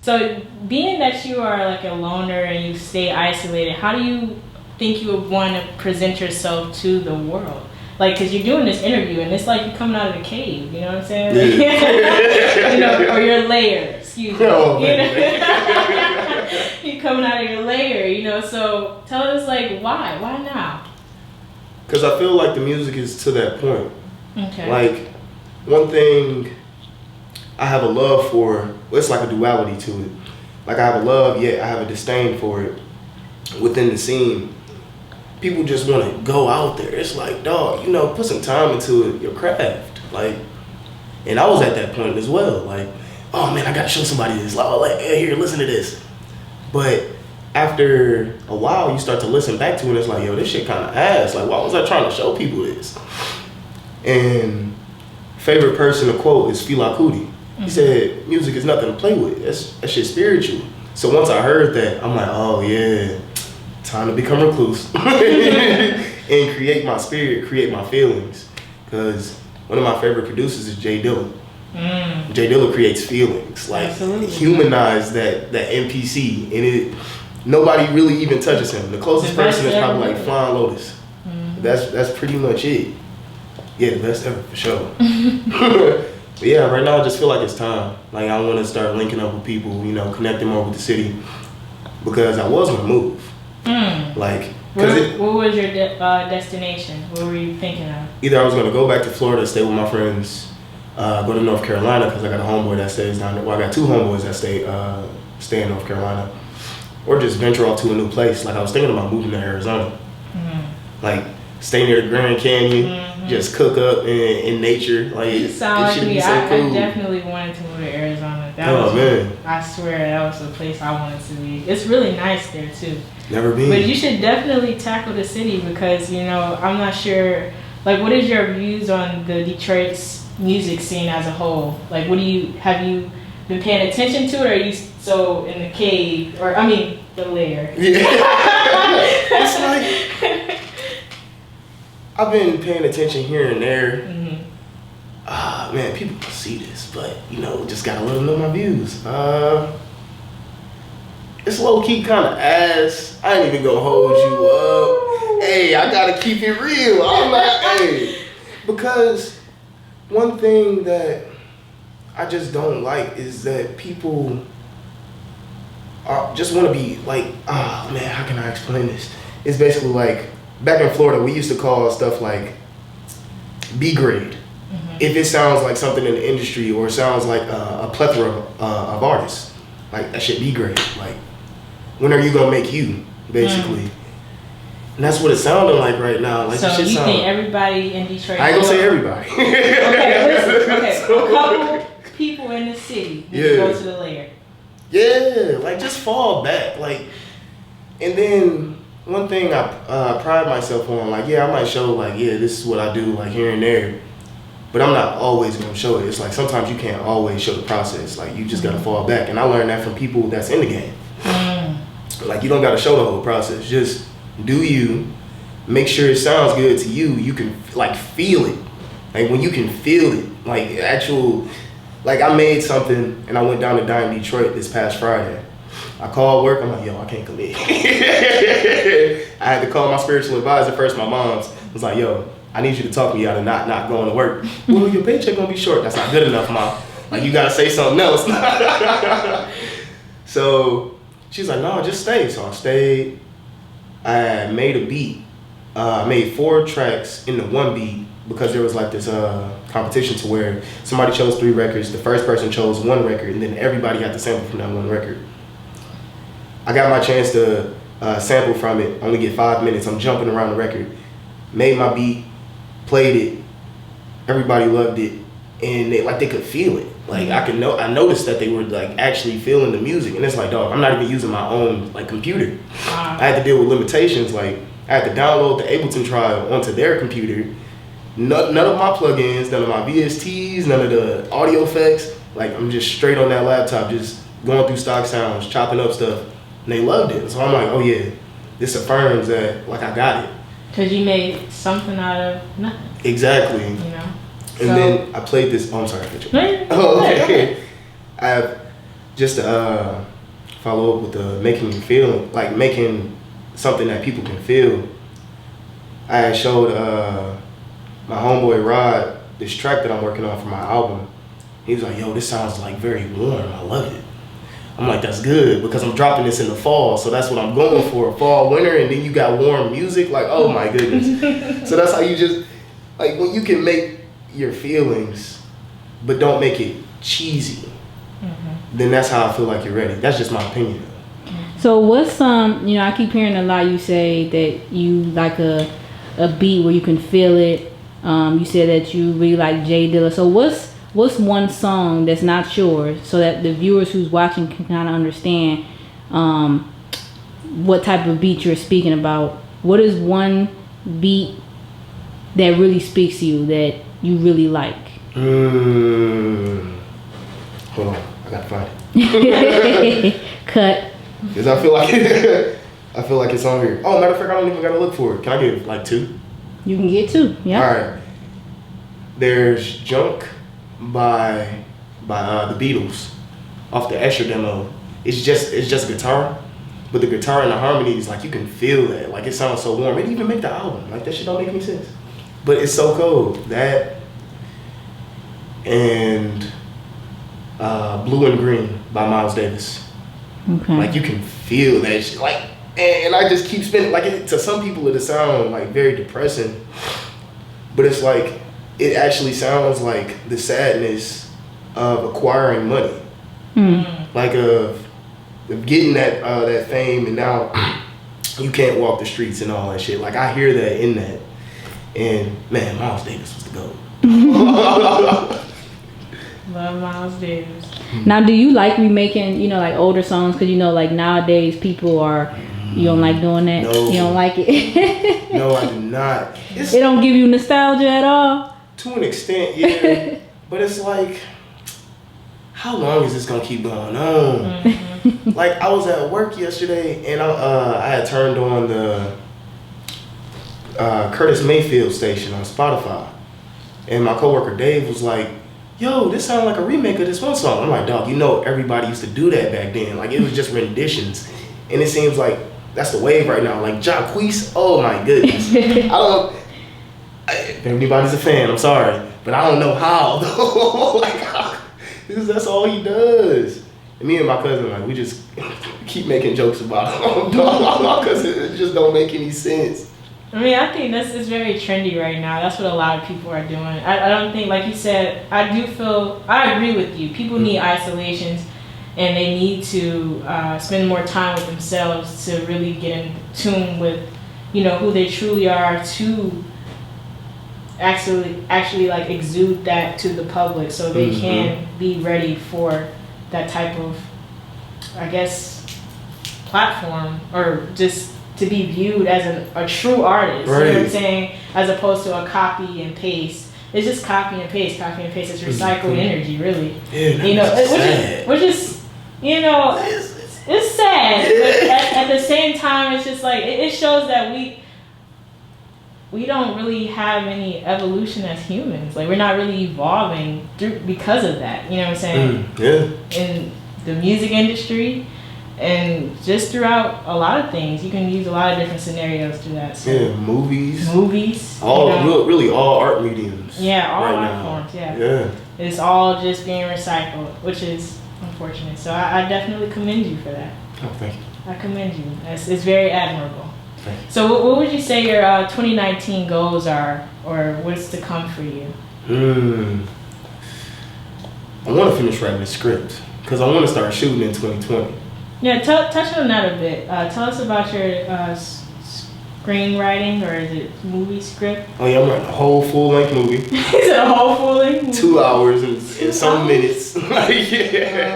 So being that you are like a loner and you stay isolated, how do you think you would want to present yourself to the world? Like, because you're doing this interview and it's like you're coming out of the cave, you know what I'm saying? Yeah. You know, or your lair, excuse me. Oh, you know? You're coming out of your lair, you know, so tell us, like, why? Why now? Because I feel like the music is to that point. Okay. Like, one thing I have a love for, well, it's like a duality to it. Like, I have a love, yet I have a disdain for it within the scene. People just want to go out there. It's like, dog, you know, put some time into it, your craft. Like, and I was at that point as well. Like, oh man, I gotta show somebody this. Like, hey, here, listen to this. But after a while, you start to listen back to it, and it's like, yo, this shit kind of ass. Like, why was I trying to show people this? And favorite person to quote is Fela Kuti. He said, music is nothing to play with. That shit's spiritual. So once I heard that, I'm like, oh yeah, time to become recluse and create my spirit, create my feelings. Because one of my favorite producers is Jay Dilla. Jay Dilla creates feelings, like humanize that NPC, and nobody really even touches him. The closest person is probably like Flying Lotus. That's pretty much it. Yeah, the best ever for sure. But yeah, right now I just feel like it's time. Like, I want to start linking up with people, you know, connecting more with the city, because I was gonna move. Like, what was your destination? What were you thinking of? Either I was gonna go back to Florida, stay with my friends, go to North Carolina because I got a homeboy that stays down there. Well, I got two homeboys that stay in North Carolina, or just venture off to a new place. Like, I was thinking about moving to Arizona, like stay near the Grand Canyon, just cook up in nature. Like, it sounds like me. I definitely wanted to move to Arizona. Man, I swear that was the place I wanted to be. It's really nice there too. Never been. But you should definitely tackle the city because, you know, I'm not sure, like, what is your views on the Detroit's music scene as a whole? Like, have you been paying attention to it, or are you so in the cave, or, I mean, the lair? Yeah. It's like, I've been paying attention here and there. Man, people can see this, but, you know, just gotta let them know my views. It's low-key kind of ass. I ain't even gonna hold you up. Hey, I gotta keep it real. I'm like, hey. Because one thing that I just don't like is that people just want to be like, oh man, how can I explain this? It's basically like, back in Florida, we used to call stuff like B grade. If it sounds like something in the industry, or it sounds like a plethora of artists, like, that shit B grade. Like, when are you gonna make you, basically? And that's what it's sounding like right now. Like, so you think everybody in Detroit? I ain't gonna say everybody. Okay, listen. Okay, a couple people in the city go to the lair. Yeah, like, just fall back. Like, and then one thing I pride myself on, like, yeah, I might show, like, yeah, this is what I do, like, here and there. But I'm not always gonna show it. It's like, sometimes you can't always show the process. Like, you just gotta fall back. And I learned that from people that's in the game. Like, you don't gotta show the whole process. Just do you. Make sure it sounds good to you. You can, like, feel it. Like, when you can feel it, like, actual, like, I made something and I went down to Dime Detroit this past Friday. I called work. I'm like, yo, I can't come in. I had to call my spiritual advisor first. My mom's was like, yo, I need you to talk me out of not going to work. Well, your paycheck gonna be short. That's not good enough, Mom. Like, you gotta say something else. So she's like, no, just stay. So I stayed. I made a beat. I made 4 tracks into one beat because there was like this competition to where somebody chose 3 records. The first person chose 1 record, and then everybody had to sample from that 1 record. I got my chance to sample from it. Only get 5 minutes. I'm jumping around the record. Made my beat, played it. Everybody loved it, and they could feel it. Like, I noticed that they were, like, actually feeling the music, and it's like, dog, I'm not even using my own, like, computer. I had to deal with limitations. Like, I had to download the Ableton trial onto their computer. None of my plugins, none of my VSTs, none of the audio effects. Like, I'm just straight on that laptop, just going through stock sounds, chopping up stuff, and they loved it. So I'm like, oh yeah, this affirms that, like, I got it. Because you made something out of nothing. Exactly. You know? And then I played this. Oh, I'm sorry. No, oh, okay. just to follow up with the making you feel, like making something that people can feel. I had showed my homeboy Rod this track that I'm working on for my album. He was like, yo, this sounds like very warm. I love it. I'm like, that's good because I'm dropping this in the fall. So that's what I'm going for, fall, winter. And then you got warm music. Like, oh my goodness. So that's how you just, like when you can make your feelings, but don't make it cheesy, then that's how I feel like you're ready. That's just my opinion. So what's I keep hearing a lot you say that you like a beat where you can feel it. You said that you really like Jay Dilla. So what's one song that's not yours so that the viewers who's watching can kind of understand what type of beat you're speaking about? What is one beat that really speaks to you that you really like? Hold on, I gotta find it. Cut. Cause I feel like it's on here. Oh, matter of fact, I don't even gotta look for it. Can I get like 2? You can get 2. Yeah. All right. There's Junk by the Beatles off the Extra demo. It's just guitar, but the guitar and the harmonies, like you can feel that. Like it sounds so warm. It didn't even make the album. Like that shit don't make any sense. But it's so cool. That and Blue and Green by Miles Davis. Okay. Like you can feel that shit. Like and I just keep spinning. Like to some people it'll sound like very depressing, but it's like it actually sounds like the sadness of acquiring money, like of getting that fame, and now you can't walk the streets and all that shit. Like I hear that in that, and man, Miles Davis was the GOAT. Love Miles Davis. Now, do you like remaking, like older songs? Because like nowadays people are, you don't like doing that. No. You don't like it. No, I do not. It don't give you nostalgia at all. To an extent, yeah. But it's like, how long is this gonna keep going on? Like I was at work yesterday and I had turned on the Curtis Mayfield station on Spotify, and my coworker Dave was like, yo, this sounds like a remake of this one song. I'm like, dog, everybody used to do that back then. Like it was just renditions, and it seems like that's the wave right now. Like Jacquees, oh my goodness. If anybody's a fan, I'm sorry, but I don't know how though. Like, that's all he does. And me and my cousin, like, we just keep making jokes about him because it just don't make any sense. I mean, I think it's very trendy right now. That's what a lot of people are doing. I don't think, like you said, I agree with you. People need isolations, and they need to spend more time with themselves to really get in tune with, who they truly are, to actually like exude that to the public so they can be ready for that type of, I guess, platform, or just to be viewed as a true artist. Right. You know what I'm saying? As opposed to a copy and paste. It's just copy and paste. It's recycled energy, really. Yeah, which is it's sad. But at the same time, it's just like it shows that we don't really have any evolution as humans. Like we're not really evolving because of that. You know what I'm saying? Yeah. In the music industry and just throughout a lot of things, you can use a lot of different scenarios to that. So yeah, movies, really all art mediums. Yeah, all right art now. forms. Yeah. Yeah. It's all just being recycled, which is unfortunate. So I definitely commend you for that. Oh, thank you. I commend you. It's very admirable. So what would you say your 2019 goals are, or what's to come for you? I want to finish writing the script because I want to start shooting in 2020. Yeah, touch on that a bit. Tell us about your screenwriting, or is it movie script? Oh yeah, I'm writing a whole full-length movie. Is it a whole full-length movie? 2 hours and some minutes. Yeah.